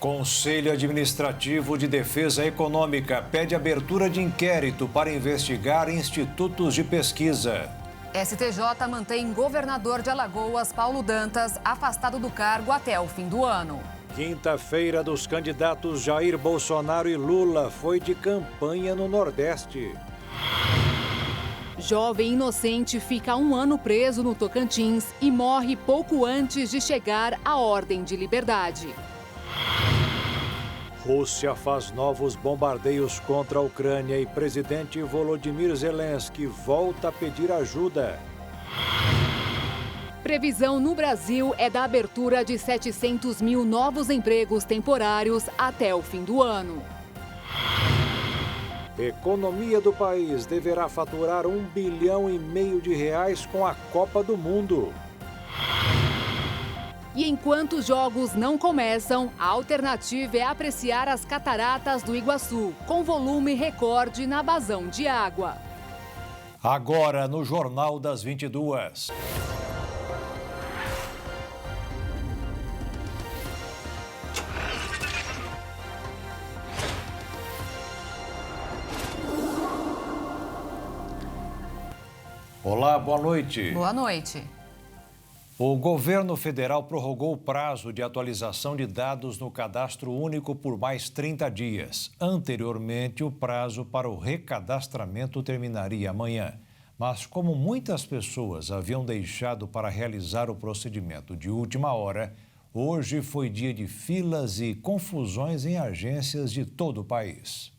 Conselho Administrativo de Defesa Econômica pede abertura de inquérito para investigar institutos de pesquisa. STJ mantém governador de Alagoas, Paulo Dantas, afastado do cargo até o fim do ano. Quinta-feira dos candidatos Jair Bolsonaro e Lula foi de campanha no Nordeste. Jovem inocente fica 1 ano preso no Tocantins e morre pouco antes de chegar à ordem de liberdade. Rússia faz novos bombardeios contra a Ucrânia e presidente Volodymyr Zelensky volta a pedir ajuda. Previsão no Brasil é da abertura de 700 mil novos empregos temporários até o fim do ano. Economia do país deverá faturar R$ 1,5 bilhão com a Copa do Mundo. E enquanto os jogos não começam, a alternativa é apreciar as cataratas do Iguaçu, com volume recorde na vazão de água. Agora no Jornal das 22. Olá, boa noite. Boa noite. O governo federal prorrogou o prazo de atualização de dados no Cadastro Único por mais 30 dias. Anteriormente, o prazo para o recadastramento terminaria amanhã. Mas como muitas pessoas haviam deixado para realizar o procedimento de última hora, hoje foi dia de filas e confusões em agências de todo o país.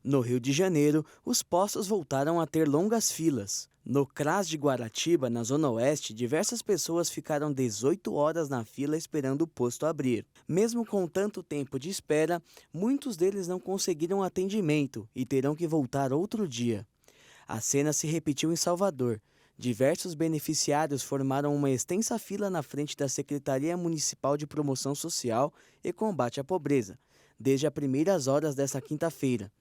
No Rio de Janeiro, os postos voltaram a ter longas filas. No CRAS de Guaratiba, na Zona Oeste, diversas pessoas ficaram 18 horas na fila esperando o posto abrir. Mesmo com tanto tempo de espera, muitos deles não conseguiram atendimento e terão que voltar outro dia. A cena se repetiu em Salvador. Diversos beneficiários formaram uma extensa fila na frente da Secretaria Municipal de Promoção Social e Combate à Pobreza, desde as primeiras horas desta quinta-feira.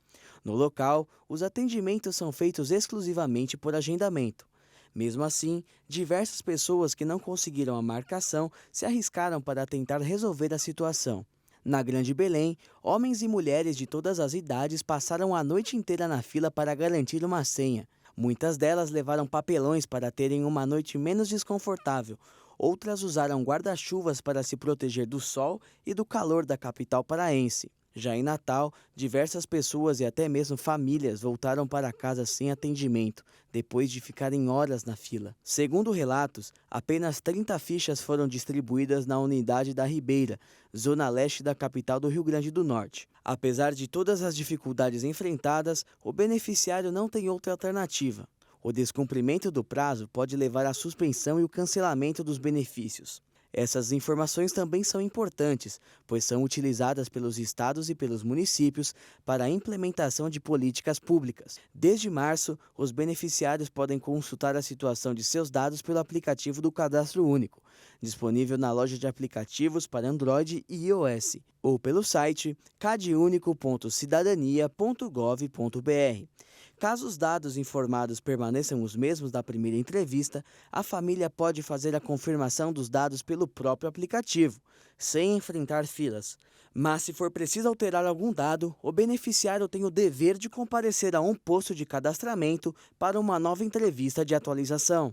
No local, os atendimentos são feitos exclusivamente por agendamento. Mesmo assim, diversas pessoas que não conseguiram a marcação se arriscaram para tentar resolver a situação. Na Grande Belém, homens e mulheres de todas as idades passaram a noite inteira na fila para garantir uma senha. Muitas delas levaram papelões para terem uma noite menos desconfortável. Outras usaram guarda-chuvas para se proteger do sol e do calor da capital paraense. Já em Natal, diversas pessoas e até mesmo famílias voltaram para casa sem atendimento, depois de ficarem horas na fila. Segundo relatos, apenas 30 fichas foram distribuídas na unidade da Ribeira, zona leste da capital do Rio Grande do Norte. Apesar de todas as dificuldades enfrentadas, o beneficiário não tem outra alternativa. O descumprimento do prazo pode levar à suspensão e o cancelamento dos benefícios. Essas informações também são importantes, pois são utilizadas pelos estados e pelos municípios para a implementação de políticas públicas. Desde março, os beneficiários podem consultar a situação de seus dados pelo aplicativo do Cadastro Único, disponível na loja de aplicativos para Android e iOS, ou pelo site cadunico.cidadania.gov.br. Caso os dados informados permaneçam os mesmos da primeira entrevista, a família pode fazer a confirmação dos dados pelo próprio aplicativo, sem enfrentar filas. Mas se for preciso alterar algum dado, o beneficiário tem o dever de comparecer a um posto de cadastramento para uma nova entrevista de atualização.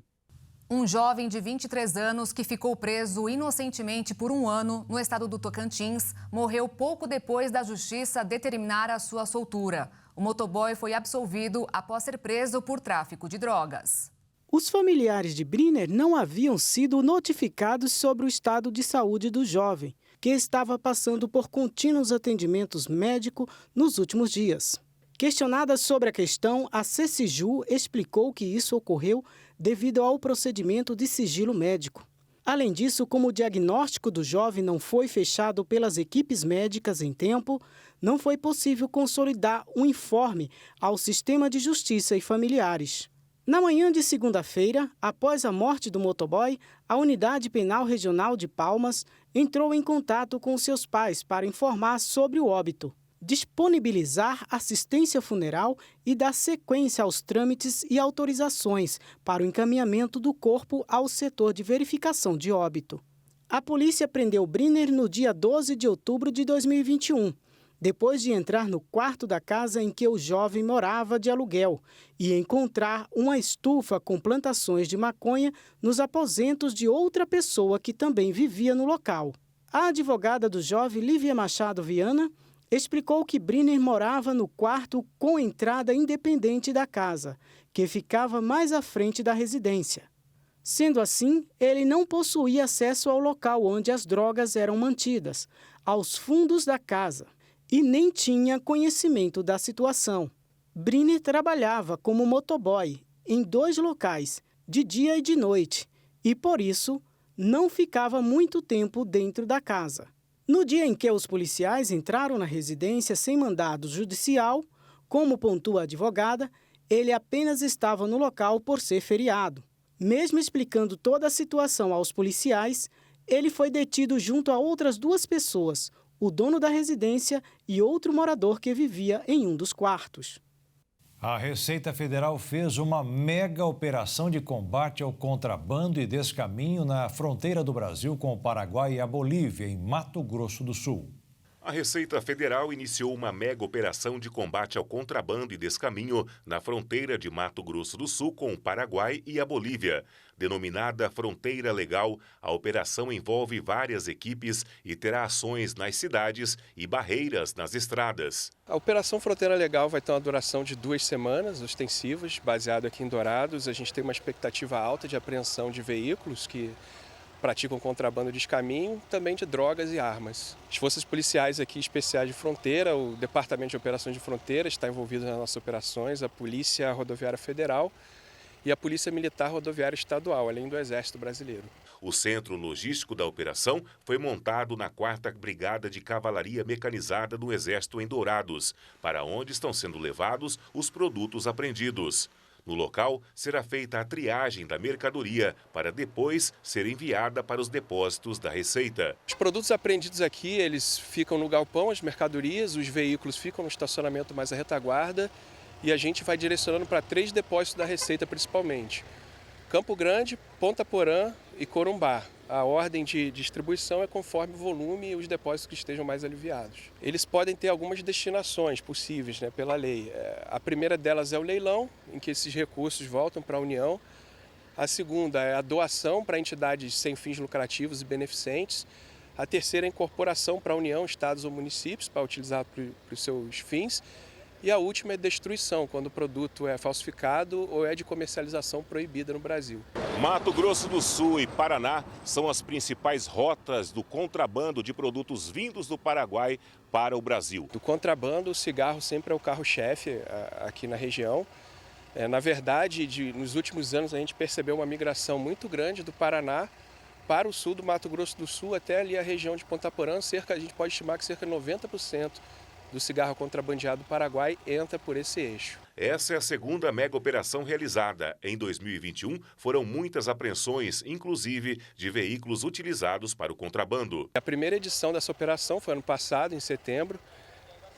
Um jovem de 23 anos que ficou preso inocentemente por 1 ano no estado do Tocantins morreu pouco depois da justiça determinar a sua soltura. O motoboy foi absolvido após ser preso por tráfico de drogas. Os familiares de Briner não haviam sido notificados sobre o estado de saúde do jovem, que estava passando por contínuos atendimentos médicos nos últimos dias. Questionada sobre a questão, a CECIJU explicou que isso ocorreu devido ao procedimento de sigilo médico. Além disso, como o diagnóstico do jovem não foi fechado pelas equipes médicas em tempo, não foi possível consolidar um informe ao sistema de justiça e familiares. Na manhã de segunda-feira, após a morte do motoboy, a Unidade Penal Regional de Palmas entrou em contato com seus pais para informar sobre o óbito, disponibilizar assistência funeral e dar sequência aos trâmites e autorizações para o encaminhamento do corpo ao setor de verificação de óbito. A polícia prendeu Briner no dia 12 de outubro de 2021, depois de entrar no quarto da casa em que o jovem morava de aluguel e encontrar uma estufa com plantações de maconha nos aposentos de outra pessoa que também vivia no local. A advogada do jovem, Lívia Machado Viana, explicou que Briner morava no quarto com entrada independente da casa, que ficava mais à frente da residência. Sendo assim, ele não possuía acesso ao local onde as drogas eram mantidas, aos fundos da casa, e nem tinha conhecimento da situação. Briner trabalhava como motoboy em 2 locais, de dia e de noite, e por isso não ficava muito tempo dentro da casa. No dia em que os policiais entraram na residência sem mandado judicial, como pontua a advogada, ele apenas estava no local por ser feriado. Mesmo explicando toda a situação aos policiais, ele foi detido junto a outras 2 pessoas, o dono da residência e outro morador que vivia em um dos quartos. A Receita Federal fez uma mega operação de combate ao contrabando e descaminho na fronteira do Brasil com o Paraguai e a Bolívia, em Mato Grosso do Sul. A Receita Federal iniciou uma mega operação de combate ao contrabando e descaminho na fronteira de Mato Grosso do Sul com o Paraguai e a Bolívia. Denominada Fronteira Legal, a operação envolve várias equipes e terá ações nas cidades e barreiras nas estradas. A Operação Fronteira Legal vai ter uma duração de 2 semanas ostensivas, baseado aqui em Dourados. A gente tem uma expectativa alta de apreensão de veículos que praticam contrabando de descaminho, também de drogas e armas. As forças policiais aqui especiais de fronteira, o Departamento de Operações de Fronteira está envolvido nas nossas operações, a Polícia Rodoviária Federal e a Polícia Militar Rodoviária Estadual, além do Exército Brasileiro. O centro logístico da operação foi montado na 4ª Brigada de Cavalaria Mecanizada do Exército em Dourados, para onde estão sendo levados os produtos apreendidos. No local, será feita a triagem da mercadoria para depois ser enviada para os depósitos da Receita. Os produtos apreendidos aqui, eles ficam no galpão, as mercadorias, os veículos ficam no estacionamento mais à retaguarda e a gente vai direcionando para 3 depósitos da Receita principalmente. Campo Grande, Ponta Porã e Corumbá. A ordem de distribuição é conforme o volume e os depósitos que estejam mais aliviados. Eles podem ter algumas destinações possíveis, pela lei. A primeira delas é o leilão, em que esses recursos voltam para a União. A segunda é a doação para entidades sem fins lucrativos e beneficentes. A terceira é a incorporação para a União, estados ou municípios, para utilizar para os seus fins. E a última é destruição, quando o produto é falsificado ou é de comercialização proibida no Brasil. Mato Grosso do Sul e Paraná são as principais rotas do contrabando de produtos vindos do Paraguai para o Brasil. Do contrabando, o cigarro sempre é o carro-chefe aqui na região. Na verdade, nos últimos anos a gente percebeu uma migração muito grande do Paraná para o sul do Mato Grosso do Sul, até ali a região de Ponta Porã. A gente pode estimar que cerca de 90% do cigarro contrabandeado do Paraguai entra por esse eixo. Essa é a segunda mega operação realizada. Em 2021, foram muitas apreensões, inclusive de veículos utilizados para o contrabando. A primeira edição dessa operação foi ano passado, em setembro.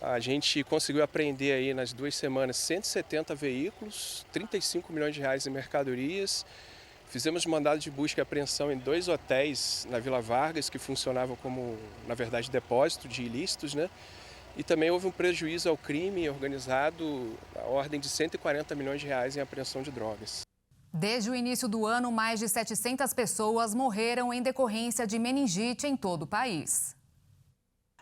A gente conseguiu apreender aí nas 2 semanas 170 veículos, 35 milhões de reais em mercadorias. Fizemos mandado de busca e apreensão em 2 hotéis na Vila Vargas, que funcionavam como, na verdade, depósito de ilícitos, E também houve um prejuízo ao crime organizado, a ordem de 140 milhões de reais em apreensão de drogas. Desde o início do ano, mais de 700 pessoas morreram em decorrência de meningite em todo o país.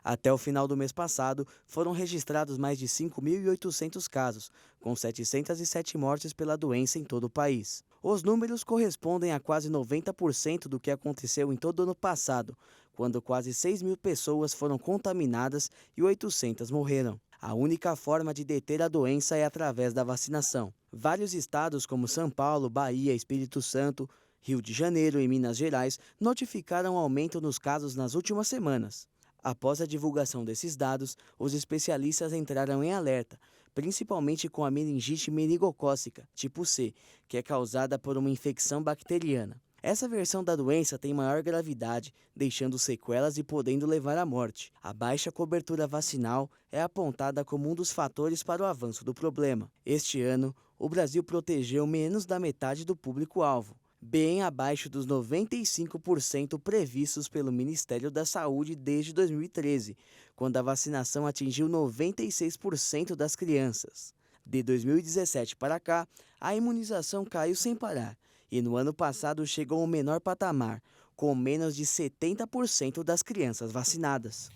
Até o final do mês passado, foram registrados mais de 5.800 casos, com 707 mortes pela doença em todo o país. Os números correspondem a quase 90% do que aconteceu em todo o ano passado, quando quase 6.000 pessoas foram contaminadas e 800 morreram. A única forma de deter a doença é através da vacinação. Vários estados como São Paulo, Bahia, Espírito Santo, Rio de Janeiro e Minas Gerais notificaram aumento nos casos nas últimas semanas. Após a divulgação desses dados, os especialistas entraram em alerta, principalmente com a meningite meningocócica, tipo C, que é causada por uma infecção bacteriana. Essa versão da doença tem maior gravidade, deixando sequelas e podendo levar à morte. A baixa cobertura vacinal é apontada como um dos fatores para o avanço do problema. Este ano, o Brasil protegeu menos da metade do público-alvo. bem abaixo dos 95% previstos pelo Ministério da Saúde desde 2013, quando a vacinação atingiu 96% das crianças. De 2017 para cá, a imunização caiu sem parar e no ano passado chegou ao menor patamar, com menos de 70% das crianças vacinadas.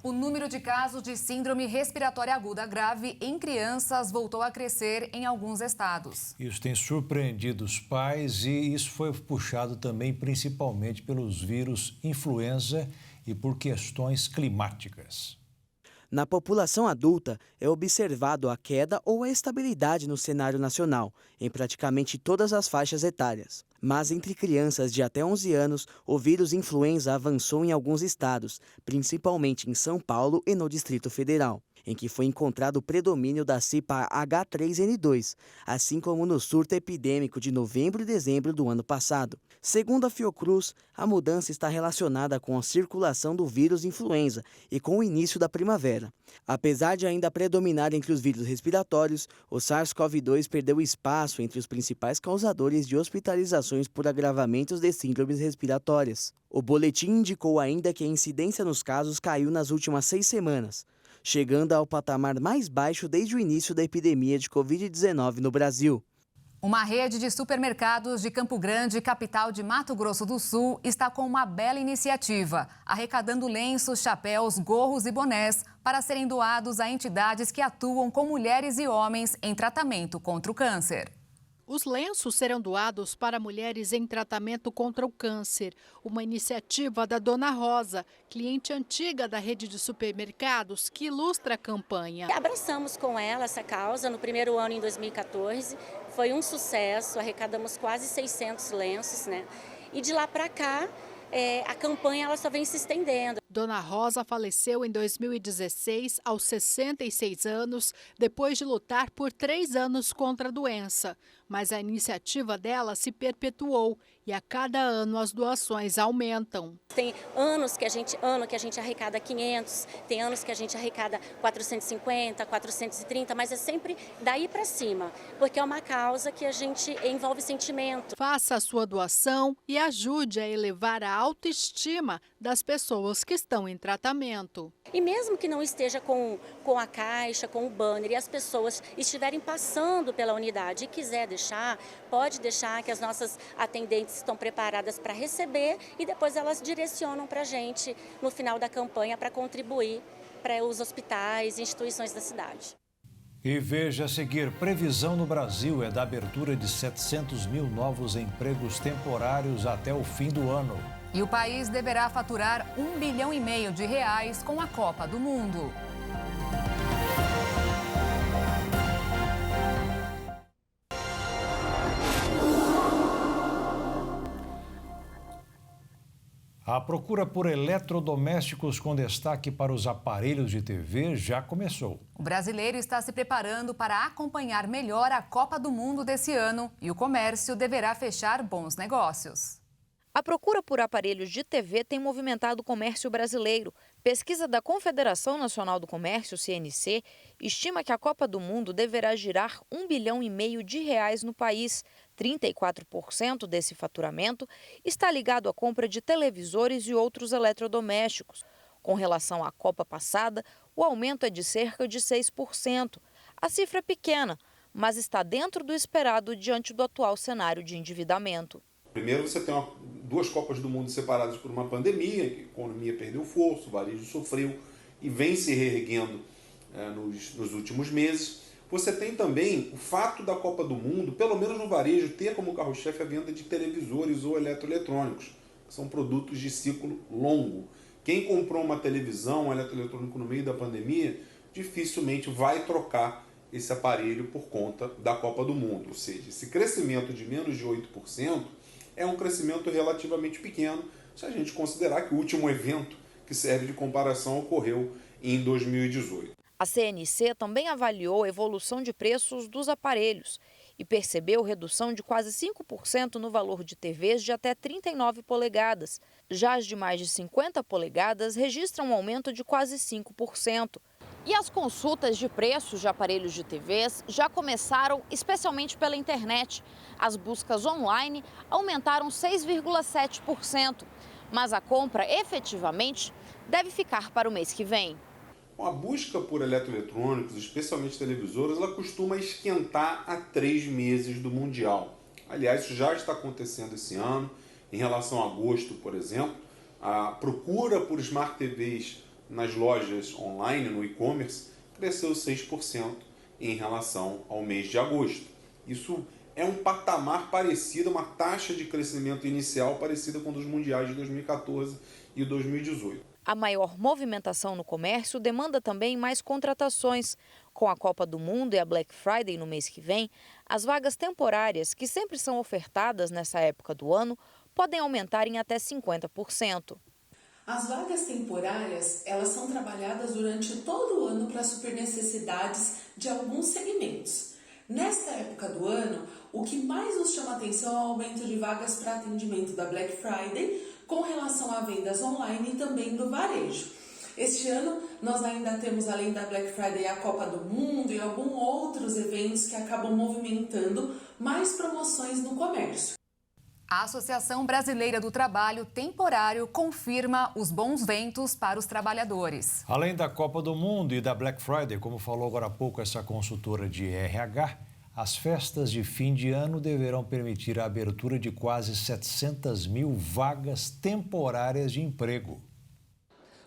O número de casos de síndrome respiratória aguda grave em crianças voltou a crescer em alguns estados. Isso tem surpreendido os pais e isso foi puxado também principalmente pelos vírus influenza e por questões climáticas. Na população adulta, é observado a queda ou a estabilidade no cenário nacional, em praticamente todas as faixas etárias. Mas entre crianças de até 11 anos, o vírus influenza avançou em alguns estados, principalmente em São Paulo e no Distrito Federal, em que foi encontrado o predomínio da cepa H3N2, assim como no surto epidêmico de novembro e dezembro do ano passado. Segundo a Fiocruz, a mudança está relacionada com a circulação do vírus influenza e com o início da primavera. Apesar de ainda predominar entre os vírus respiratórios, o SARS-CoV-2 perdeu espaço entre os principais causadores de hospitalizações por agravamentos de síndromes respiratórias. O boletim indicou ainda que a incidência nos casos caiu nas últimas 6 semanas, chegando ao patamar mais baixo desde o início da epidemia de Covid-19 no Brasil. Uma rede de supermercados de Campo Grande, capital de Mato Grosso do Sul, está com uma bela iniciativa, arrecadando lenços, chapéus, gorros e bonés para serem doados a entidades que atuam com mulheres e homens em tratamento contra o câncer. Os lenços serão doados para mulheres em tratamento contra o câncer. Uma iniciativa da Dona Rosa, cliente antiga da rede de supermercados, que ilustra a campanha. Abraçamos com ela essa causa no primeiro ano, em 2014. Foi um sucesso, arrecadamos quase 600 lenços, né? E de lá para cá, a campanha ela só vem se estendendo. Dona Rosa faleceu em 2016, aos 66 anos, depois de lutar por 3 anos contra a doença. Mas a iniciativa dela se perpetuou e a cada ano as doações aumentam. Tem anos que a gente arrecada 500, tem anos que a gente arrecada 450, 430, mas é sempre daí para cima, porque é uma causa que a gente envolve sentimento. Faça a sua doação e ajude a elevar a autoestima das pessoas que estão em tratamento. E mesmo que não esteja com a caixa, com o banner, e as pessoas estiverem passando pela unidade e quiser deixar, pode deixar, que as nossas atendentes estão preparadas para receber e depois elas direcionam para a gente no final da campanha para contribuir para os hospitais e instituições da cidade. E veja a seguir, previsão no Brasil é da abertura de 700 mil novos empregos temporários até o fim do ano. E o país deverá faturar R$1,5 bilhão com a Copa do Mundo. A procura por eletrodomésticos com destaque para os aparelhos de TV já começou. O brasileiro está se preparando para acompanhar melhor a Copa do Mundo desse ano e o comércio deverá fechar bons negócios. A procura por aparelhos de TV tem movimentado o comércio brasileiro. Pesquisa da Confederação Nacional do Comércio, CNC, estima que a Copa do Mundo deverá girar R$1,5 bilhão no país. 34% desse faturamento está ligado à compra de televisores e outros eletrodomésticos. Com relação à Copa passada, o aumento é de cerca de 6%. A cifra é pequena, mas está dentro do esperado diante do atual cenário de endividamento. Primeiro, você tem duas Copas do Mundo separadas por uma pandemia, a economia perdeu força, o varejo sofreu e vem se reerguendo nos últimos meses. Você tem também o fato da Copa do Mundo, pelo menos no varejo, ter como carro-chefe a venda de televisores ou eletroeletrônicos, que são produtos de ciclo longo. Quem comprou uma televisão, um eletroeletrônico no meio da pandemia, dificilmente vai trocar esse aparelho por conta da Copa do Mundo. Ou seja, esse crescimento de menos de 8% é um crescimento relativamente pequeno, se a gente considerar que o último evento que serve de comparação ocorreu em 2018. A CNC também avaliou a evolução de preços dos aparelhos e percebeu redução de quase 5% no valor de TVs de até 39 polegadas. Já as de mais de 50 polegadas registram um aumento de quase 5%. E as consultas de preços de aparelhos de TVs já começaram especialmente pela internet. As buscas online aumentaram 6,7%, mas a compra efetivamente deve ficar para o mês que vem. A busca por eletroeletrônicos, especialmente televisores, ela costuma esquentar há 3 meses do Mundial. Aliás, isso já está acontecendo esse ano. Em relação a agosto, por exemplo, a procura por Smart TVs nas lojas online, no e-commerce, cresceu 6% em relação ao mês de agosto. Isso é um patamar parecido, uma taxa de crescimento inicial parecida com a dos mundiais de 2014 e 2018. A maior movimentação no comércio demanda também mais contratações. Com a Copa do Mundo e a Black Friday no mês que vem, as vagas temporárias, que sempre são ofertadas nessa época do ano, podem aumentar em até 50%. As vagas temporárias, elas são trabalhadas durante todo o ano para suprir necessidades de alguns segmentos. Nesta época do ano, o que mais nos chama a atenção é o aumento de vagas para atendimento da Black Friday, com relação a vendas online e também do varejo. Este ano, nós ainda temos, além da Black Friday, a Copa do Mundo e alguns outros eventos que acabam movimentando mais promoções no comércio. A Associação Brasileira do Trabalho Temporário confirma os bons ventos para os trabalhadores. Além da Copa do Mundo e da Black Friday, como falou agora há pouco essa consultora de RH, as festas de fim de ano deverão permitir a abertura de quase 700 mil vagas temporárias de emprego.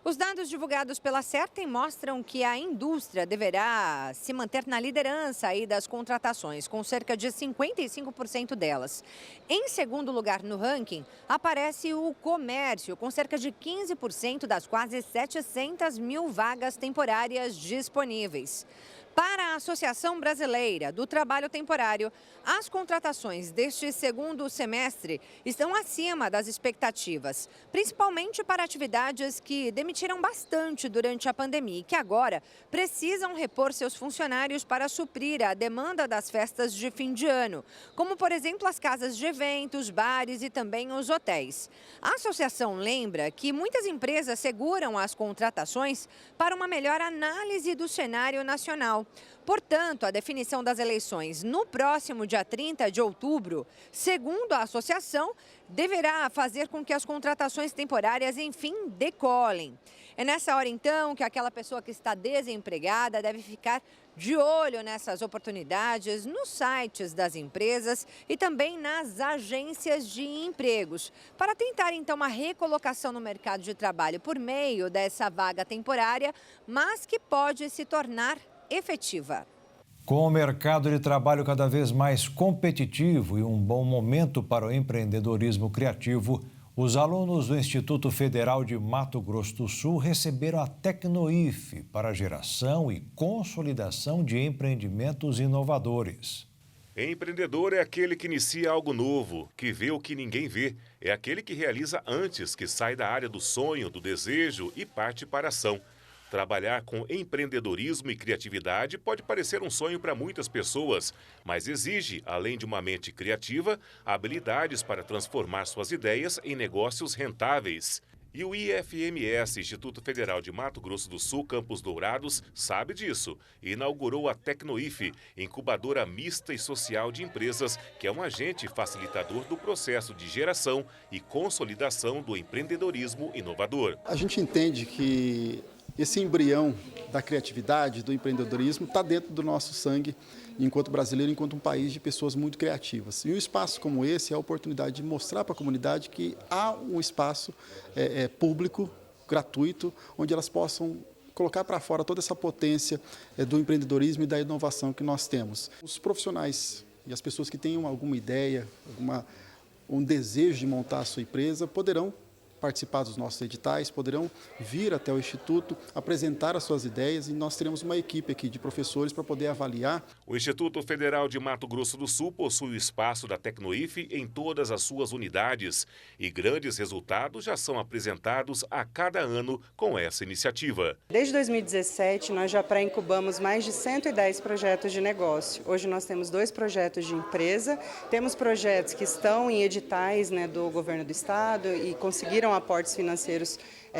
Os dados divulgados pela Certem mostram que a indústria deverá se manter na liderança aí das contratações, com cerca de 55% delas. Em segundo lugar no ranking, aparece o comércio, com cerca de 15% das quase 700 mil vagas temporárias disponíveis. Para a Associação Brasileira do Trabalho Temporário, as contratações deste segundo semestre estão acima das expectativas, principalmente para atividades que demitiram bastante durante a pandemia e que agora precisam repor seus funcionários para suprir a demanda das festas de fim de ano, como, por exemplo, as casas de eventos, bares e também os hotéis. A associação lembra que muitas empresas seguram as contratações para uma melhor análise do cenário nacional. Portanto, a definição das eleições no próximo dia 30 de outubro, segundo a associação, deverá fazer com que as contratações temporárias, enfim, decolem. É nessa hora, então, que aquela pessoa que está desempregada deve ficar de olho nessas oportunidades nos sites das empresas e também nas agências de empregos, para tentar, então, uma recolocação no mercado de trabalho por meio dessa vaga temporária, mas que pode se tornar efetiva. Com o mercado de trabalho cada vez mais competitivo e um bom momento para o empreendedorismo criativo, os alunos do Instituto Federal de Mato Grosso do Sul receberam a Tecnoif para a geração e consolidação de empreendimentos inovadores. Empreendedor é aquele que inicia algo novo, que vê o que ninguém vê. É aquele que realiza antes, que sai da área do sonho, do desejo e parte para a ação. Trabalhar com empreendedorismo e criatividade pode parecer um sonho para muitas pessoas, mas exige, além de uma mente criativa, habilidades para transformar suas ideias em negócios rentáveis. E o IFMS, Instituto Federal de Mato Grosso do Sul, Campos Dourados, sabe disso e inaugurou a Tecnoif, incubadora mista e social de empresas, que é um agente facilitador do processo de geração e consolidação do empreendedorismo inovador. A gente entende que esse embrião da criatividade, do empreendedorismo, está dentro do nosso sangue, enquanto brasileiro, enquanto um país de pessoas muito criativas. E um espaço como esse é a oportunidade de mostrar para a comunidade que há um espaço público, gratuito, onde elas possam colocar para fora toda essa potência do empreendedorismo e da inovação que nós temos. Os profissionais e as pessoas que tenham alguma ideia, um desejo de montar a sua empresa, poderão participar dos nossos editais, poderão vir até o Instituto, apresentar as suas ideias e nós teremos uma equipe aqui de professores para poder avaliar. O Instituto Federal de Mato Grosso do Sul possui o espaço da Tecnoif em todas as suas unidades e grandes resultados já são apresentados a cada ano com essa iniciativa. Desde 2017, nós já pré-incubamos mais de 110 projetos de negócio. Hoje nós temos 2 projetos de empresa, temos projetos que estão em editais do governo do estado e conseguiram aportes financeiros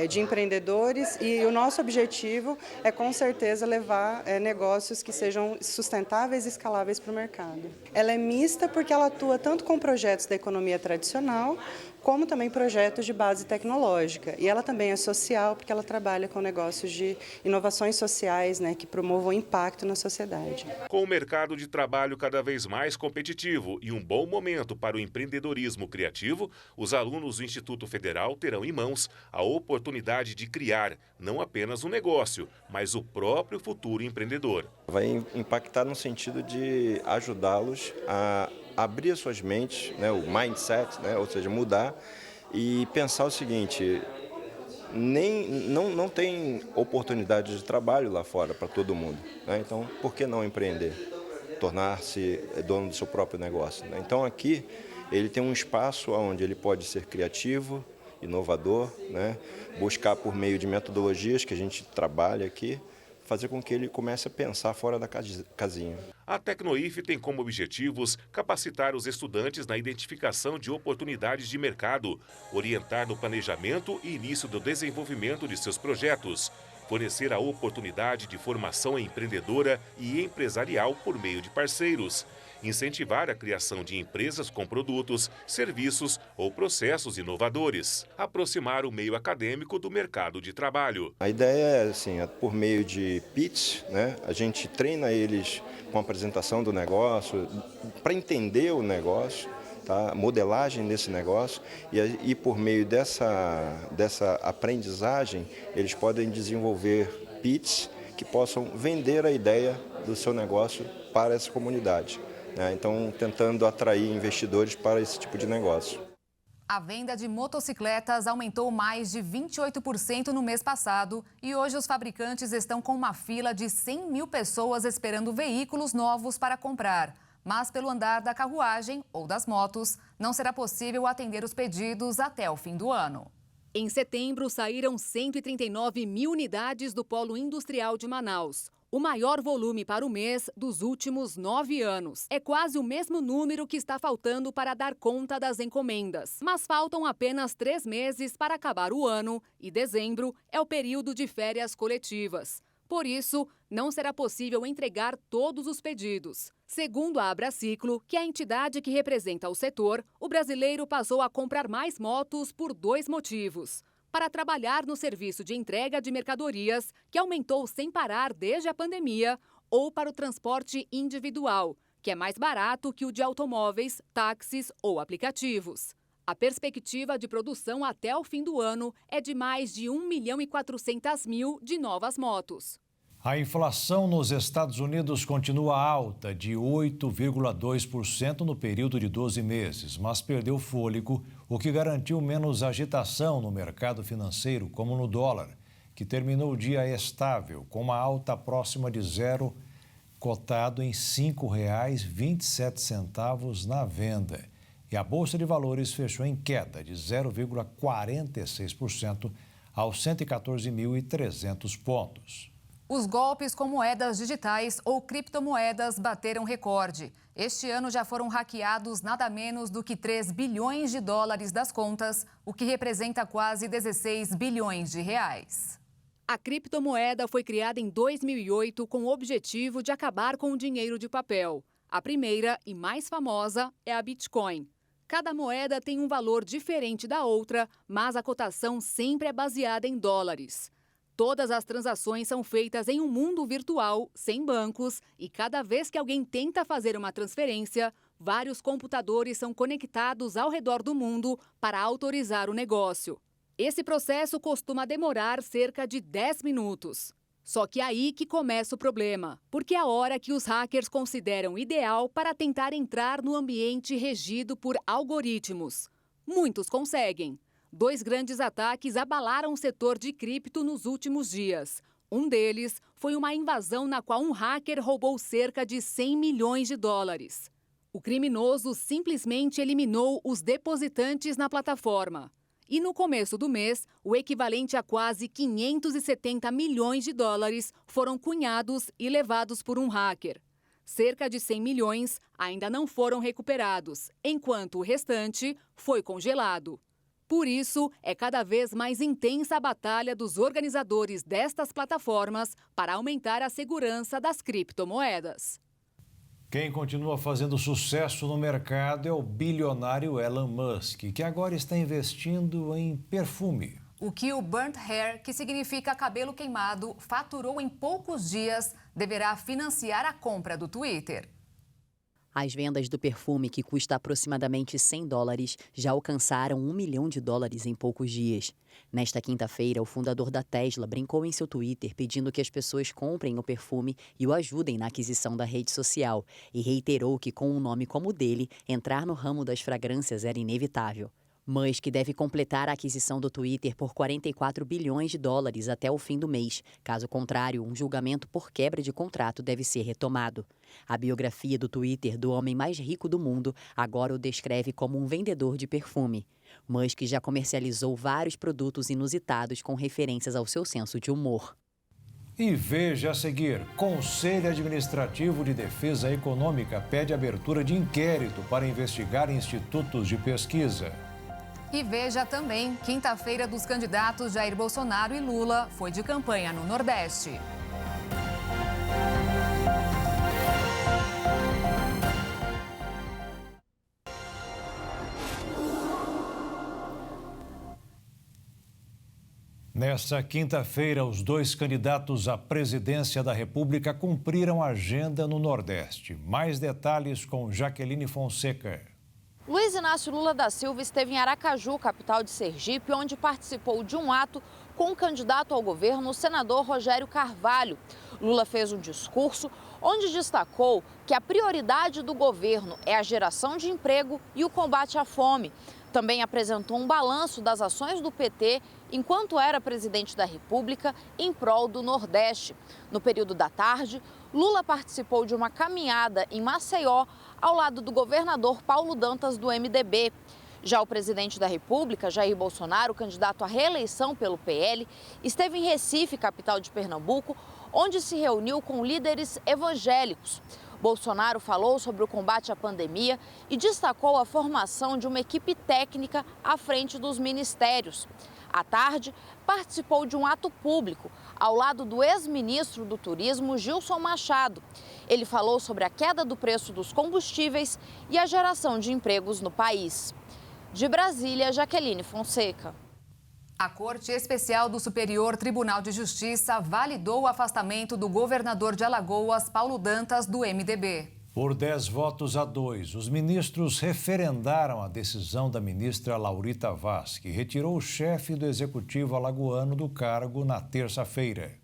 de empreendedores e o nosso objetivo é, com certeza, levar negócios que sejam sustentáveis e escaláveis para o mercado. Ela é mista porque ela atua tanto com projetos da economia tradicional, como também projetos de base tecnológica. E ela também é social, porque ela trabalha com negócios de inovações sociais, né, que promovam impacto na sociedade. Com o mercado de trabalho cada vez mais competitivo e um bom momento para o empreendedorismo criativo, os alunos do Instituto Federal terão em mãos a oportunidade de criar não apenas um negócio, mas o próprio futuro empreendedor. Vai impactar no sentido de ajudá-los a abrir suas mentes, né, o mindset, né, ou seja, mudar e pensar o seguinte: não tem oportunidade de trabalho lá fora para todo mundo, né? Então, por que não empreender? Tornar-se dono do seu próprio negócio, né? Então, aqui ele tem um espaço onde ele pode ser criativo, inovador, né? Buscar por meio de metodologias que a gente trabalha aqui, fazer com que ele comece a pensar fora da casinha. A Tecnoif tem como objetivos capacitar os estudantes na identificação de oportunidades de mercado, orientar no planejamento e início do desenvolvimento de seus projetos, fornecer a oportunidade de formação empreendedora e empresarial por meio de parceiros, incentivar a criação de empresas com produtos, serviços ou processos inovadores, aproximar o meio acadêmico do mercado de trabalho. A ideia é, assim, por meio de pitch, né, a gente treina eles com a apresentação do negócio, para entender o negócio, tá? Modelagem desse negócio, e por meio dessa aprendizagem, eles podem desenvolver pitches que possam vender a ideia do seu negócio para essa comunidade, né? Então, tentando atrair investidores para esse tipo de negócio. A venda de motocicletas aumentou mais de 28% no mês passado e hoje os fabricantes estão com uma fila de 100 mil pessoas esperando veículos novos para comprar. Mas pelo andar da carruagem ou das motos, não será possível atender os pedidos até o fim do ano. Em setembro, saíram 139 mil unidades do Polo Industrial de Manaus. O maior volume para o mês dos últimos 9 anos. É quase o mesmo número que está faltando para dar conta das encomendas. Mas faltam apenas 3 meses para acabar o ano e dezembro é o período de férias coletivas. Por isso, não será possível entregar todos os pedidos. Segundo a Abraciclo, que é a entidade que representa o setor, o brasileiro passou a comprar mais motos por 2 motivos. Para trabalhar no serviço de entrega de mercadorias, que aumentou sem parar desde a pandemia, ou para o transporte individual, que é mais barato que o de automóveis, táxis ou aplicativos. A perspectiva de produção até o fim do ano é de mais de 1.400.000 de novas motos. A inflação nos Estados Unidos continua alta, de 8,2% no período de 12 meses, mas perdeu fôlego, o que garantiu menos agitação no mercado financeiro, como no dólar, que terminou o dia estável, com uma alta próxima de zero, cotado em R$ 5,27 na venda. E a Bolsa de Valores fechou em queda de 0,46% aos 114.300 pontos. Os golpes com moedas digitais ou criptomoedas bateram recorde. Este ano já foram hackeados nada menos do que 3 bilhões de dólares das contas, o que representa quase 16 bilhões de reais. A criptomoeda foi criada em 2008 com o objetivo de acabar com o dinheiro de papel. A primeira e mais famosa é a Bitcoin. Cada moeda tem um valor diferente da outra, mas a cotação sempre é baseada em dólares. Todas as transações são feitas em um mundo virtual, sem bancos, e cada vez que alguém tenta fazer uma transferência, vários computadores são conectados ao redor do mundo para autorizar o negócio. Esse processo costuma demorar cerca de 10 minutos. Só que é aí que começa o problema, porque é a hora que os hackers consideram ideal para tentar entrar no ambiente regido por algoritmos. Muitos conseguem. 2 grandes ataques abalaram o setor de cripto nos últimos dias. Um deles foi uma invasão na qual um hacker roubou cerca de 100 milhões de dólares. O criminoso simplesmente eliminou os depositantes na plataforma. E no começo do mês, o equivalente a quase 570 milhões de dólares foram cunhados e levados por um hacker. Cerca de 100 milhões ainda não foram recuperados, enquanto o restante foi congelado. Por isso, é cada vez mais intensa a batalha dos organizadores destas plataformas para aumentar a segurança das criptomoedas. Quem continua fazendo sucesso no mercado é o bilionário Elon Musk, que agora está investindo em perfume. O que o burnt hair, que significa cabelo queimado, faturou em poucos dias, deverá financiar a compra do Twitter. As vendas do perfume, que custa aproximadamente $100, já alcançaram $1 milhão em poucos dias. Nesta quinta-feira, o fundador da Tesla brincou em seu Twitter pedindo que as pessoas comprem o perfume e o ajudem na aquisição da rede social e reiterou que, com um nome como o dele, entrar no ramo das fragrâncias era inevitável. Musk deve completar a aquisição do Twitter por $44 bilhões até o fim do mês. Caso contrário, um julgamento por quebra de contrato deve ser retomado. A biografia do Twitter do homem mais rico do mundo agora o descreve como um vendedor de perfume. Musk já comercializou vários produtos inusitados com referências ao seu senso de humor. E veja a seguir, Conselho Administrativo de Defesa Econômica pede abertura de inquérito para investigar institutos de pesquisa. E veja também, quinta-feira dos candidatos Jair Bolsonaro e Lula foi de campanha no Nordeste. Nesta quinta-feira, os dois candidatos à presidência da República cumpriram a agenda no Nordeste. Mais detalhes com Jaqueline Fonseca. Luiz Inácio Lula da Silva esteve em Aracaju, capital de Sergipe, onde participou de um ato com o candidato ao governo, o senador Rogério Carvalho. Lula fez um discurso onde destacou que a prioridade do governo é a geração de emprego e o combate à fome. Também apresentou um balanço das ações do PT enquanto era presidente da República em prol do Nordeste. No período da tarde, Lula participou de uma caminhada em Maceió, ao lado do governador Paulo Dantas, do MDB. Já o presidente da República, Jair Bolsonaro, candidato à reeleição pelo PL, esteve em Recife, capital de Pernambuco, onde se reuniu com líderes evangélicos. Bolsonaro falou sobre o combate à pandemia e destacou a formação de uma equipe técnica à frente dos ministérios. À tarde, participou de um ato público ao lado do ex-ministro do Turismo, Gilson Machado. Ele falou sobre a queda do preço dos combustíveis e a geração de empregos no país. De Brasília, Jaqueline Fonseca. A Corte Especial do Superior Tribunal de Justiça validou o afastamento do governador de Alagoas, Paulo Dantas, do MDB. Por 10-2, os ministros referendaram a decisão da ministra Laurita Vaz, que retirou o chefe do Executivo alagoano do cargo na terça-feira.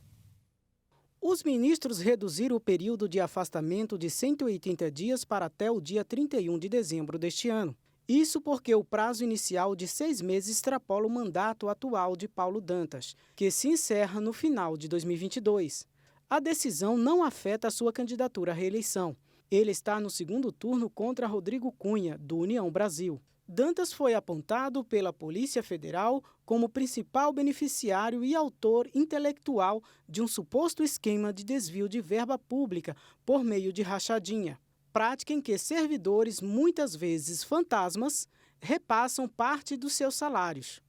Os ministros reduziram o período de afastamento de 180 dias para até o dia 31 de dezembro deste ano. Isso porque o prazo inicial de 6 meses extrapola o mandato atual de Paulo Dantas, que se encerra no final de 2022. A decisão não afeta a sua candidatura à reeleição. Ele está no segundo turno contra Rodrigo Cunha, do União Brasil. Dantas foi apontado pela Polícia Federal como principal beneficiário e autor intelectual de um suposto esquema de desvio de verba pública por meio de rachadinha, prática em que servidores, muitas vezes fantasmas, repassam parte dos seus salários.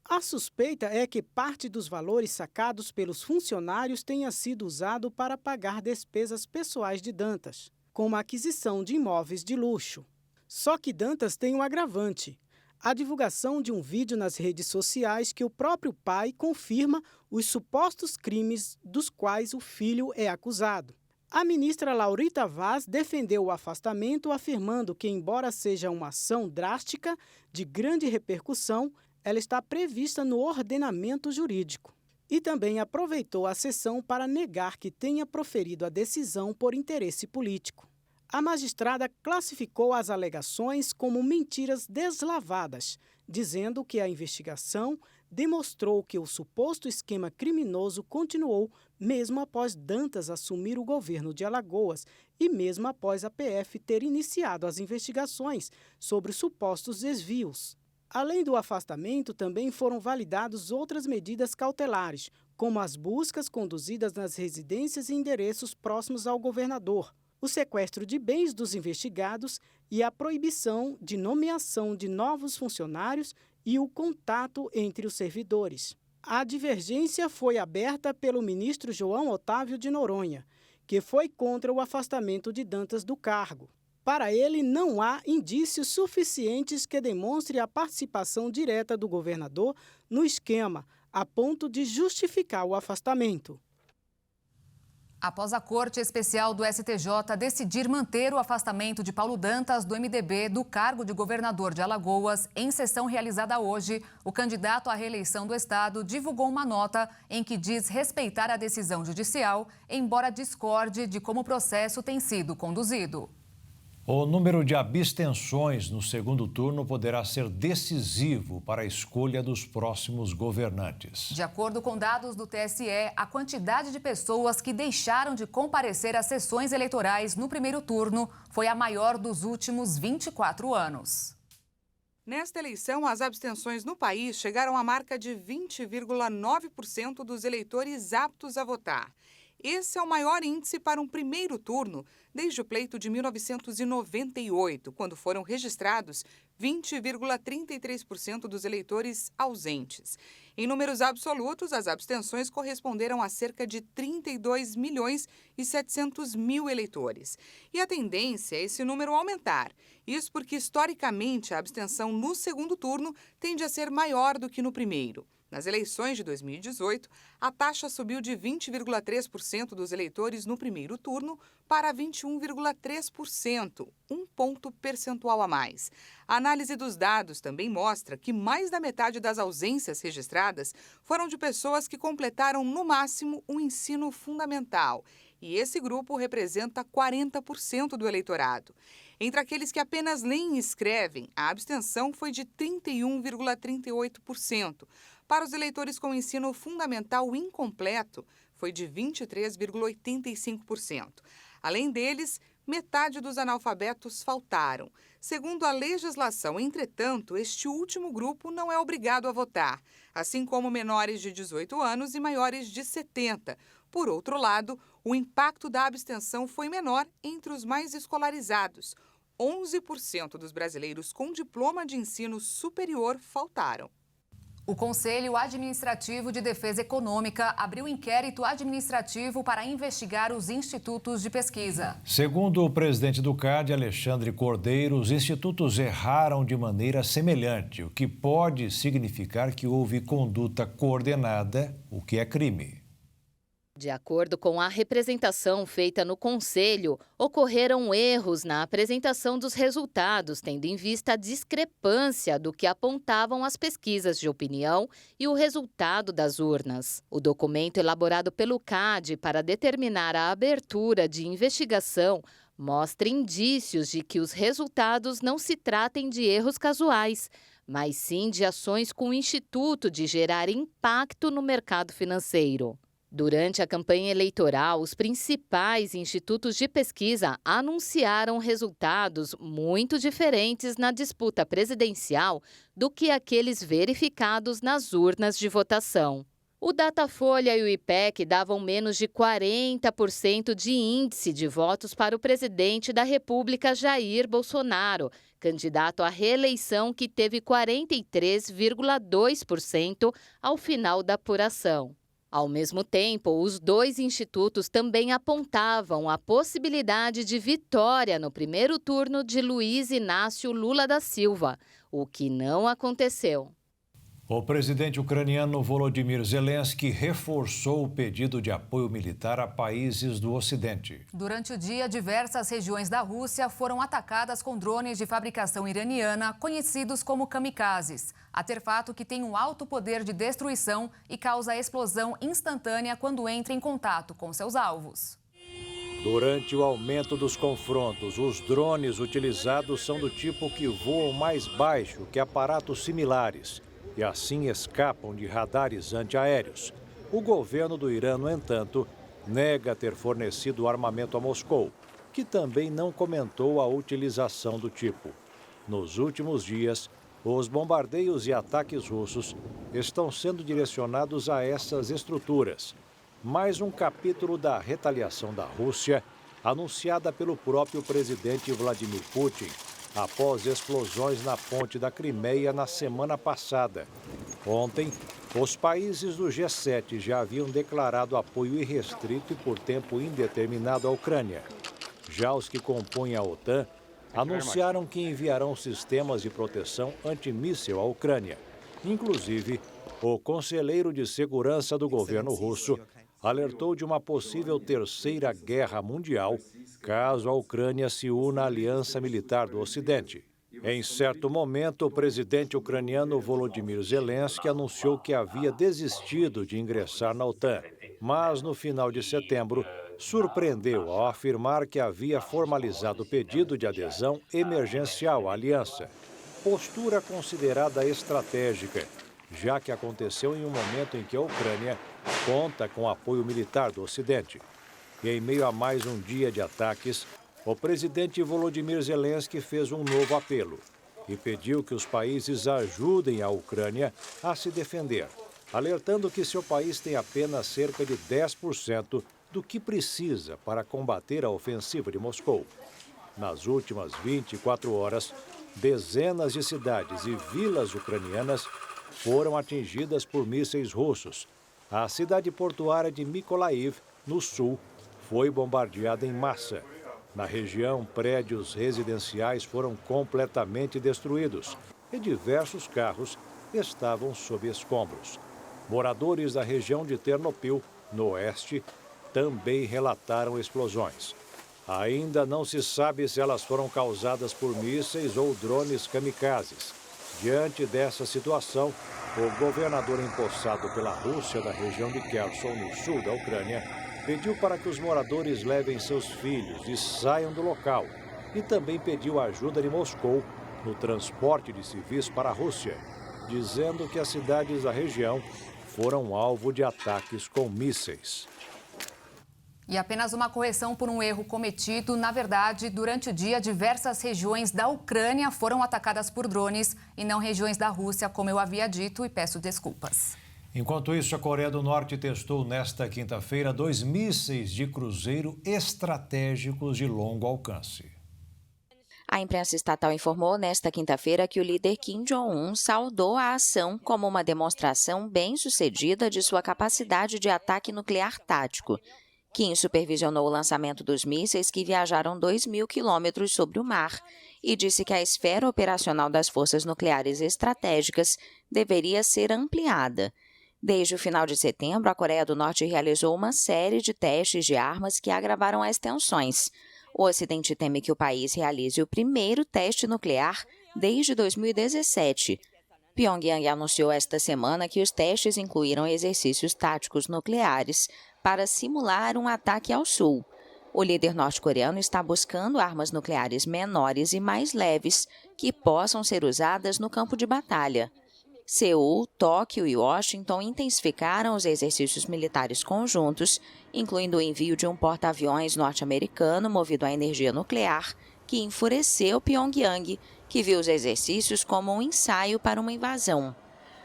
A suspeita é que parte dos valores sacados pelos funcionários tenha sido usado para pagar despesas pessoais de Dantas, como a aquisição de imóveis de luxo. Só que Dantas tem um agravante: a divulgação de um vídeo nas redes sociais que o próprio pai confirma os supostos crimes dos quais o filho é acusado. A ministra Laurita Vaz defendeu o afastamento, afirmando que, embora seja uma ação drástica, de grande repercussão, ela está prevista no ordenamento jurídico. E também aproveitou a sessão para negar que tenha proferido a decisão por interesse político. A magistrada classificou as alegações como mentiras deslavadas, dizendo que a investigação demonstrou que o suposto esquema criminoso continuou mesmo após Dantas assumir o governo de Alagoas e mesmo após a PF ter iniciado as investigações sobre os supostos desvios. Além do afastamento, também foram validadas outras medidas cautelares, como as buscas conduzidas nas residências e endereços próximos ao governador, o sequestro de bens dos investigados e a proibição de nomeação de novos funcionários e o contato entre os servidores. A divergência foi aberta pelo ministro João Otávio de Noronha, que foi contra o afastamento de Dantas do cargo. Para ele, não há indícios suficientes que demonstrem a participação direta do governador no esquema, a ponto de justificar o afastamento. Após a Corte Especial do STJ decidir manter o afastamento de Paulo Dantas, do MDB, do cargo de governador de Alagoas, em sessão realizada hoje, o candidato à reeleição do Estado divulgou uma nota em que diz respeitar a decisão judicial, embora discorde de como o processo tem sido conduzido. O número de abstenções no segundo turno poderá ser decisivo para a escolha dos próximos governantes. De acordo com dados do TSE, a quantidade de pessoas que deixaram de comparecer às sessões eleitorais no primeiro turno foi a maior dos últimos 24 anos. Nesta eleição, as abstenções no país chegaram à marca de 20,9% dos eleitores aptos a votar. Esse é o maior índice para um primeiro turno desde o pleito de 1998, quando foram registrados 20,33% dos eleitores ausentes. Em números absolutos, as abstenções corresponderam a cerca de 32 milhões e 700 mil eleitores. E a tendência é esse número aumentar. Isso porque, historicamente, a abstenção no segundo turno tende a ser maior do que no primeiro. Nas eleições de 2018, a taxa subiu de 20,3% dos eleitores no primeiro turno para 21,3%, um ponto percentual a mais. A análise dos dados também mostra que mais da metade das ausências registradas foram de pessoas que completaram, no máximo, o ensino fundamental. E esse grupo representa 40% do eleitorado. Entre aqueles que apenas leem e escrevem, a abstenção foi de 31,38%. Para os eleitores com ensino fundamental incompleto, foi de 23,85%. Além deles, metade dos analfabetos faltaram. Segundo a legislação, entretanto, este último grupo não é obrigado a votar, assim como menores de 18 anos e maiores de 70. Por outro lado, o impacto da abstenção foi menor entre os mais escolarizados. 11% dos brasileiros com diploma de ensino superior faltaram. O Conselho Administrativo de Defesa Econômica abriu inquérito administrativo para investigar os institutos de pesquisa. Segundo o presidente do CAD, Alexandre Cordeiro, os institutos erraram de maneira semelhante, o que pode significar que houve conduta coordenada, o que é crime. De acordo com a representação feita no Conselho, ocorreram erros na apresentação dos resultados, tendo em vista a discrepância do que apontavam as pesquisas de opinião e o resultado das urnas. O documento elaborado pelo CAD para determinar a abertura de investigação mostra indícios de que os resultados não se tratem de erros casuais, mas sim de ações com o Instituto de gerar impacto no mercado financeiro. Durante a campanha eleitoral, os principais institutos de pesquisa anunciaram resultados muito diferentes na disputa presidencial do que aqueles verificados nas urnas de votação. O Datafolha e o IPEC davam menos de 40% de índice de votos para o presidente da República, Jair Bolsonaro, candidato à reeleição que teve 43,2% ao final da apuração. Ao mesmo tempo, os dois institutos também apontavam a possibilidade de vitória no primeiro turno de Luiz Inácio Lula da Silva, o que não aconteceu. O presidente ucraniano Volodymyr Zelensky reforçou o pedido de apoio militar a países do Ocidente. Durante o dia, diversas regiões da Rússia foram atacadas com drones de fabricação iraniana, conhecidos como kamikazes. Artefato que tem um alto poder de destruição e causa explosão instantânea quando entra em contato com seus alvos. Durante o aumento dos confrontos, os drones utilizados são do tipo que voam mais baixo que aparatos similares e assim escapam de radares antiaéreos. O governo do Irã, no entanto, nega ter fornecido armamento a Moscou, que também não comentou a utilização do tipo. Nos últimos dias, os bombardeios e ataques russos estão sendo direcionados a essas estruturas. Mais um capítulo da retaliação da Rússia, anunciada pelo próprio presidente Vladimir Putin, após explosões na ponte da Crimeia na semana passada. Ontem, os países do G7 já haviam declarado apoio irrestrito e por tempo indeterminado à Ucrânia. Já os que compõem a OTAN anunciaram que enviarão sistemas de proteção antimíssil à Ucrânia. Inclusive, o conselheiro de segurança do governo russo alertou de uma possível terceira guerra mundial caso a Ucrânia se una à aliança militar do Ocidente. Em certo momento, o presidente ucraniano Volodymyr Zelensky anunciou que havia desistido de ingressar na OTAN, mas no final de setembro surpreendeu ao afirmar que havia formalizado o pedido de adesão emergencial à aliança, postura considerada estratégica, já que aconteceu em um momento em que a Ucrânia conta com apoio militar do Ocidente. E em meio a mais um dia de ataques, o presidente Volodymyr Zelensky fez um novo apelo e pediu que os países ajudem a Ucrânia a se defender, alertando que seu país tem apenas cerca de 10% do que precisa para combater a ofensiva de Moscou. Nas últimas 24 horas, dezenas de cidades e vilas ucranianas foram atingidas por mísseis russos. A cidade portuária de Mykolaiv, no sul, foi bombardeada em massa. Na região, prédios residenciais foram completamente destruídos e diversos carros estavam sob escombros. Moradores da região de Ternopil, no oeste, também relataram explosões. Ainda não se sabe se elas foram causadas por mísseis ou drones kamikazes. Diante dessa situação, o governador empossado pela Rússia da região de Kherson, no sul da Ucrânia, pediu para que os moradores levem seus filhos e saiam do local e também pediu a ajuda de Moscou no transporte de civis para a Rússia, dizendo que as cidades da região foram alvo de ataques com mísseis. E apenas uma correção por um erro cometido. Na verdade, durante o dia, diversas regiões da Ucrânia foram atacadas por drones e não regiões da Rússia, como eu havia dito, e peço desculpas. Enquanto isso, a Coreia do Norte testou nesta quinta-feira 2 mísseis de cruzeiro estratégicos de longo alcance. A imprensa estatal informou nesta quinta-feira que o líder Kim Jong-un saudou a ação como uma demonstração bem-sucedida de sua capacidade de ataque nuclear tático. Kim supervisionou o lançamento dos mísseis que viajaram 2.000 quilômetros sobre o mar e disse que a esfera operacional das forças nucleares estratégicas deveria ser ampliada. Desde o final de setembro, a Coreia do Norte realizou uma série de testes de armas que agravaram as tensões. O Ocidente teme que o país realize o primeiro teste nuclear desde 2017. Pyongyang anunciou esta semana que os testes incluíram exercícios táticos nucleares para simular um ataque ao sul. O líder norte-coreano está buscando armas nucleares menores e mais leves que possam ser usadas no campo de batalha. Seul, Tóquio e Washington intensificaram os exercícios militares conjuntos, incluindo o envio de um porta-aviões norte-americano movido à energia nuclear, que enfureceu Pyongyang, que viu os exercícios como um ensaio para uma invasão.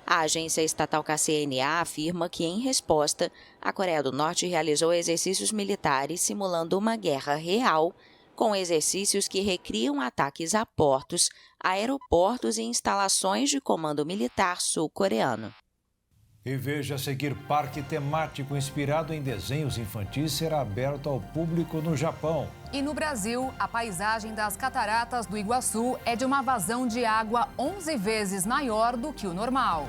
A agência estatal KCNA afirma que, em resposta, a Coreia do Norte realizou exercícios militares simulando uma guerra real, com exercícios que recriam ataques a portos, aeroportos e instalações de comando militar sul-coreano. E veja a seguir, parque temático inspirado em desenhos infantis será aberto ao público no Japão. E no Brasil, a paisagem das cataratas do Iguaçu é de uma vazão de água 11 vezes maior do que o normal.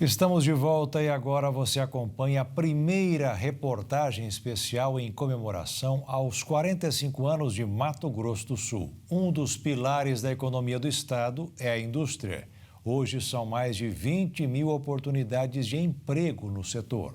Estamos de volta e agora você acompanha a primeira reportagem especial em comemoração aos 45 anos de Mato Grosso do Sul. Um dos pilares da economia do estado é a indústria. Hoje são mais de 20 mil oportunidades de emprego no setor.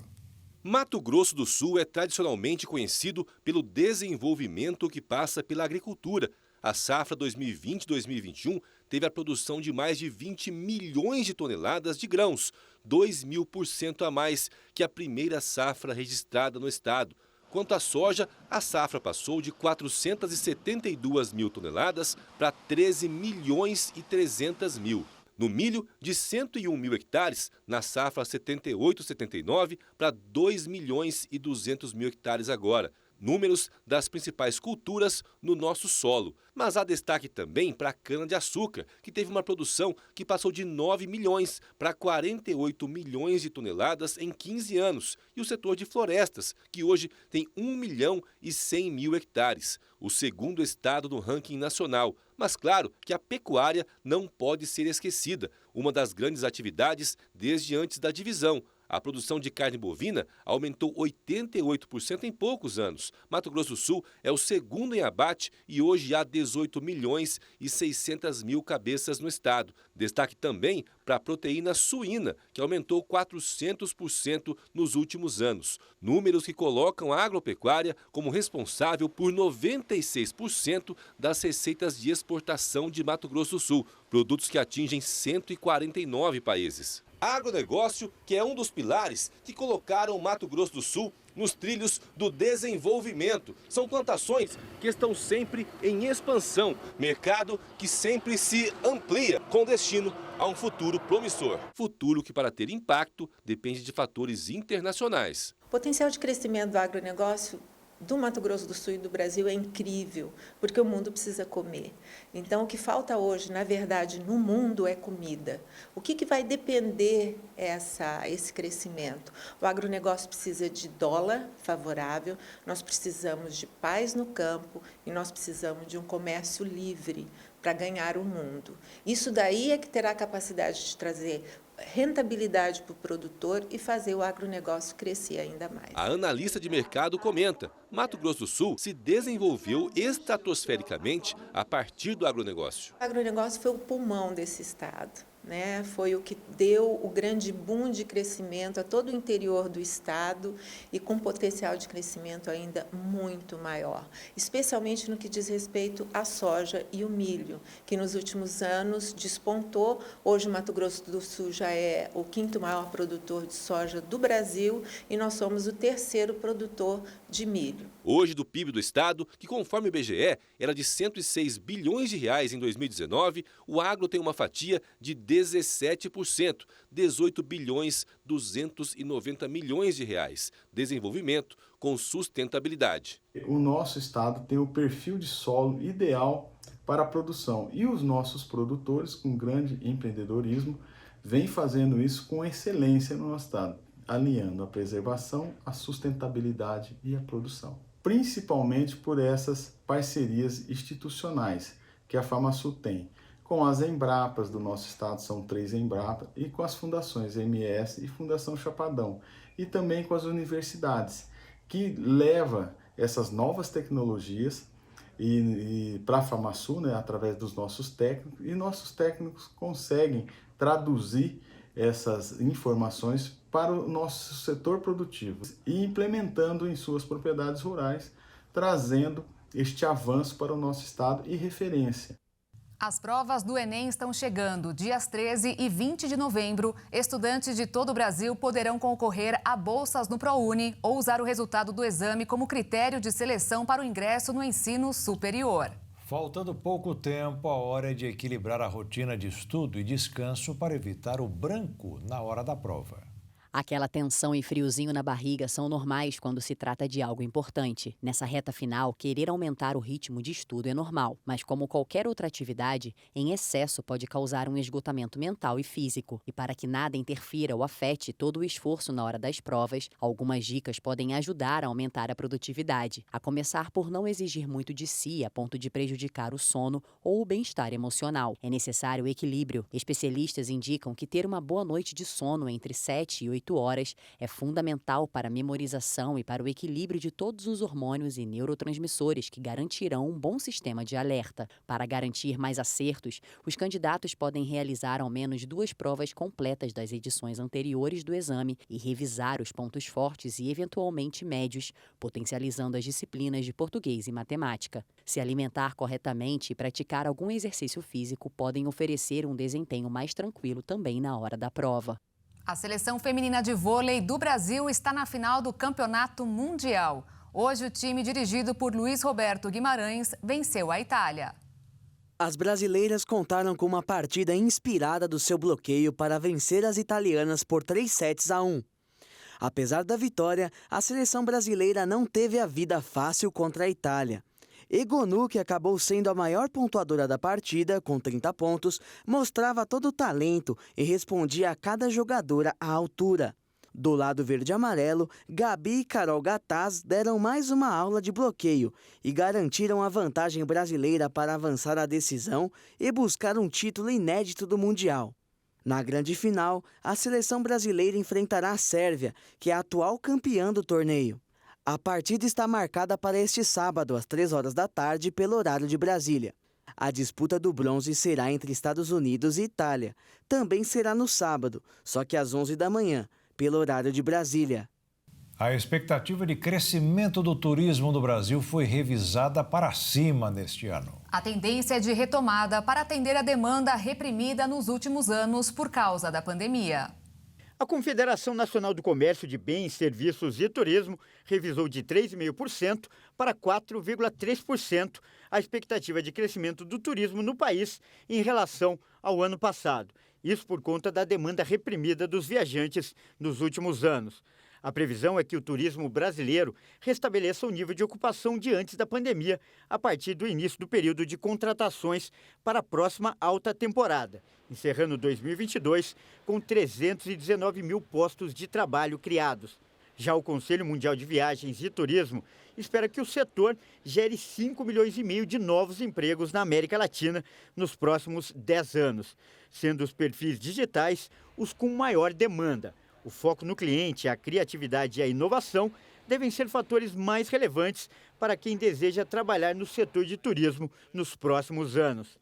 Mato Grosso do Sul é tradicionalmente conhecido pelo desenvolvimento que passa pela agricultura. A safra 2020-2021 teve a produção de mais de 20 milhões de toneladas de grãos, 2.000% a mais que a primeira safra registrada no estado. Quanto à soja, a safra passou de 472 mil toneladas para 13 milhões e 300 mil. No milho, de 101 mil hectares, na safra 78-79, para 2 milhões e 200 mil hectares agora. Números das principais culturas no nosso solo. Mas há destaque também para a cana-de-açúcar, que teve uma produção que passou de 9 milhões para 48 milhões de toneladas em 15 anos. E o setor de florestas, que hoje tem 1 milhão e 100 mil hectares, o segundo estado no ranking nacional. Mas claro que a pecuária não pode ser esquecida, uma das grandes atividades desde antes da divisão. A produção de carne bovina aumentou 88% em poucos anos. Mato Grosso do Sul é o segundo em abate e hoje há 18 milhões e 600 mil cabeças no estado. Destaque também para a proteína suína, que aumentou 400% nos últimos anos. Números que colocam a agropecuária como responsável por 96% das receitas de exportação de Mato Grosso do Sul, produtos que atingem 149 países. Agronegócio, que é um dos pilares que colocaram o Mato Grosso do Sul nos trilhos do desenvolvimento. São plantações que estão sempre em expansão, mercado que sempre se amplia com destino a um futuro promissor. Futuro que, para ter impacto, depende de fatores internacionais. O potencial de crescimento do agronegócio do Mato Grosso do Sul e do Brasil é incrível, porque o mundo precisa comer. Então, o que falta hoje, na verdade, no mundo é comida. O que vai depender esse crescimento? O agronegócio precisa de dólar favorável, nós precisamos de paz no campo e nós precisamos de um comércio livre para ganhar o mundo. Isso daí é que terá a capacidade de trazer rentabilidade para o produtor e fazer o agronegócio crescer ainda mais. A analista de mercado comenta: Mato Grosso do Sul se desenvolveu estratosfericamente a partir do agronegócio. O agronegócio foi o pulmão desse estado, né? Foi o que deu o grande boom de crescimento a todo o interior do estado e com potencial de crescimento ainda muito maior, especialmente no que diz respeito à soja e o milho, que nos últimos anos despontou. Hoje o Mato Grosso do Sul já é o 5º maior produtor de soja do Brasil e nós somos o 3º produtor de milho. Hoje, do PIB do estado, que conforme o IBGE era de 106 bilhões de reais em 2019, o agro tem uma fatia de 17%, 18 bilhões 290 milhões de reais. Desenvolvimento com sustentabilidade. O nosso estado tem o perfil de solo ideal para a produção e os nossos produtores, com grande empreendedorismo, vêm fazendo isso com excelência no nosso estado, alinhando a preservação, a sustentabilidade e a produção. Principalmente por essas parcerias institucionais que a FamaSul tem, com as Embrapas do nosso estado, são 3 Embrapas, e com as fundações MS e Fundação Chapadão, e também com as universidades, que leva essas novas tecnologias para a FamaSul, né, através dos nossos técnicos, e nossos técnicos conseguem traduzir essas informações para o nosso setor produtivo e implementando em suas propriedades rurais, trazendo este avanço para o nosso estado e referência. As provas do Enem estão chegando. Dias 13 e 20 de novembro, estudantes de todo o Brasil poderão concorrer a bolsas no ProUni ou usar o resultado do exame como critério de seleção para o ingresso no ensino superior. Faltando pouco tempo, a hora é de equilibrar a rotina de estudo e descanso para evitar o branco na hora da prova. Aquela tensão e friozinho na barriga são normais quando se trata de algo importante. Nessa reta final, querer aumentar o ritmo de estudo é normal, mas como qualquer outra atividade, em excesso pode causar um esgotamento mental e físico. E para que nada interfira ou afete todo o esforço na hora das provas, algumas dicas podem ajudar a aumentar a produtividade. A começar por não exigir muito de si a ponto de prejudicar o sono ou o bem-estar emocional. É necessário equilíbrio. Especialistas indicam que ter uma boa noite de sono entre 7 e 8 horas é fundamental para a memorização e para o equilíbrio de todos os hormônios e neurotransmissores que garantirão um bom sistema de alerta. Para garantir mais acertos, os candidatos podem realizar ao menos 2 provas completas das edições anteriores do exame e revisar os pontos fortes e eventualmente médios, potencializando as disciplinas de português e matemática. Se alimentar corretamente e praticar algum exercício físico podem oferecer um desempenho mais tranquilo também na hora da prova. A seleção feminina de vôlei do Brasil está na final do Campeonato Mundial. Hoje, o time dirigido por Luiz Roberto Guimarães venceu a Itália. As brasileiras contaram com uma partida inspirada do seu bloqueio para vencer as italianas por 3-1. Apesar da vitória, a seleção brasileira não teve a vida fácil contra a Itália. Egonu, que acabou sendo a maior pontuadora da partida, com 30 pontos, mostrava todo o talento e respondia a cada jogadora à altura. Do lado verde-amarelo, Gabi e Carol Gataz deram mais uma aula de bloqueio e garantiram a vantagem brasileira para avançar à decisão e buscar um título inédito do Mundial. Na grande final, a seleção brasileira enfrentará a Sérvia, que é a atual campeã do torneio. A partida está marcada para este sábado, às 15h, pelo horário de Brasília. A disputa do bronze será entre Estados Unidos e Itália. Também será no sábado, só que às 11h, pelo horário de Brasília. A expectativa de crescimento do turismo no Brasil foi revisada para cima neste ano. A tendência é de retomada para atender a demanda reprimida nos últimos anos por causa da pandemia. A Confederação Nacional do Comércio de Bens, Serviços e Turismo revisou de 3,5% para 4,3% a expectativa de crescimento do turismo no país em relação ao ano passado. Isso por conta da demanda reprimida dos viajantes nos últimos anos. A previsão é que o turismo brasileiro restabeleça o nível de ocupação de antes da pandemia, a partir do início do período de contratações para a próxima alta temporada, encerrando 2022 com 319 mil postos de trabalho criados. Já o Conselho Mundial de Viagens e Turismo espera que o setor gere 5,5 milhões de novos empregos na América Latina nos próximos 10 anos, sendo os perfis digitais os com maior demanda. O foco no cliente, a criatividade e a inovação devem ser fatores mais relevantes para quem deseja trabalhar no setor de turismo nos próximos anos.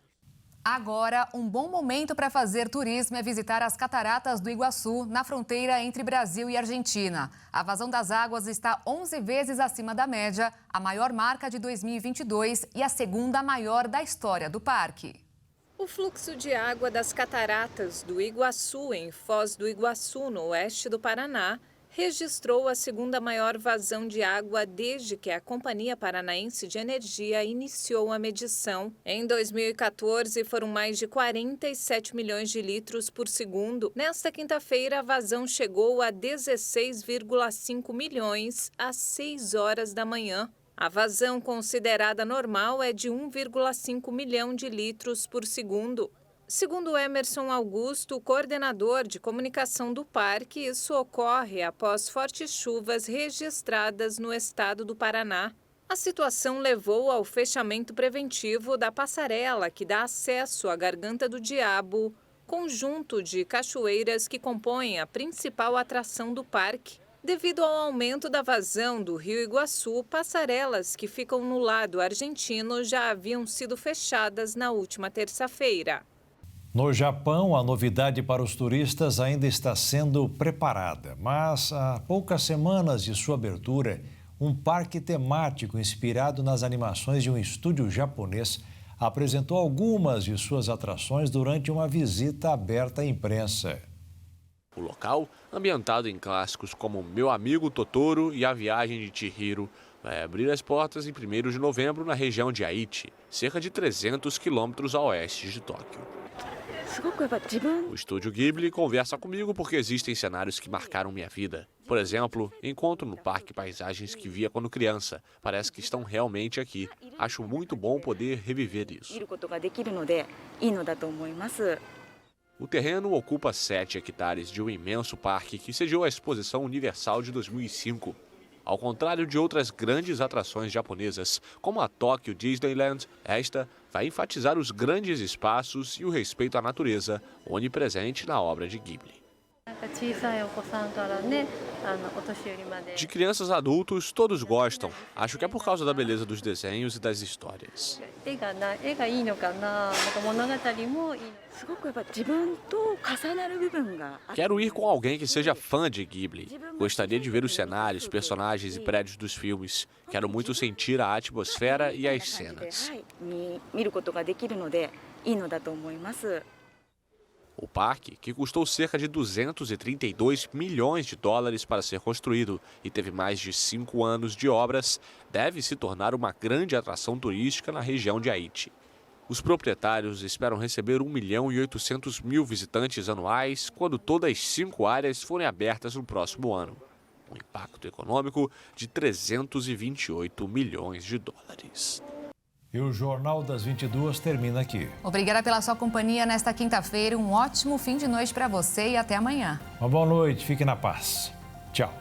Agora, um bom momento para fazer turismo é visitar as Cataratas do Iguaçu, na fronteira entre Brasil e Argentina. A vazão das águas está 11 vezes acima da média, a maior marca de 2022 e a segunda maior da história do parque. O fluxo de água das Cataratas do Iguaçu, em Foz do Iguaçu, no oeste do Paraná, registrou a segunda maior vazão de água desde que a Companhia Paranaense de Energia iniciou a medição. Em 2014, foram mais de 47 milhões de litros por segundo. Nesta quinta-feira, a vazão chegou a 16,5 milhões às 6 horas da manhã. A vazão considerada normal é de 1,5 milhão de litros por segundo. Segundo Emerson Augusto, coordenador de comunicação do parque, isso ocorre após fortes chuvas registradas no estado do Paraná. A situação levou ao fechamento preventivo da passarela que dá acesso à Garganta do Diabo, conjunto de cachoeiras que compõem a principal atração do parque. Devido ao aumento da vazão do Rio Iguaçu, passarelas que ficam no lado argentino já haviam sido fechadas na última terça-feira. No Japão, a novidade para os turistas ainda está sendo preparada, mas há poucas semanas de sua abertura, um parque temático inspirado nas animações de um estúdio japonês apresentou algumas de suas atrações durante uma visita aberta à imprensa. O local, ambientado em clássicos como Meu Amigo Totoro e A Viagem de Chihiro, vai abrir as portas em 1º de novembro na região de Aichi, cerca de 300 quilômetros a oeste de Tóquio. O estúdio Ghibli conversa comigo porque existem cenários que marcaram minha vida. Por exemplo, encontro no parque paisagens que via quando criança. Parece que estão realmente aqui. Acho muito bom poder reviver isso. O terreno ocupa 7 hectares de um imenso parque que sediou a Exposição Universal de 2005. Ao contrário de outras grandes atrações japonesas, como a Tokyo Disneyland, esta vai enfatizar os grandes espaços e o respeito à natureza, onipresente na obra de Ghibli. De crianças a adultos, todos gostam. Acho que é por causa da beleza dos desenhos e das histórias. Quero ir com alguém que seja fã de Ghibli. Gostaria de ver os cenários, personagens e prédios dos filmes. Quero muito sentir a atmosfera e as cenas. O parque, que custou cerca de 232 milhões de dólares para ser construído e teve mais de 5 anos de obras, deve se tornar uma grande atração turística na região de Aichi. Os proprietários esperam receber 1.800.000 visitantes anuais quando todas as 5 áreas forem abertas no próximo ano. Um impacto econômico de 328 milhões de dólares. E o Jornal das 22 termina aqui. Obrigada pela sua companhia nesta quinta-feira. Um ótimo fim de noite para você e até amanhã. Uma boa noite, fique na paz. Tchau.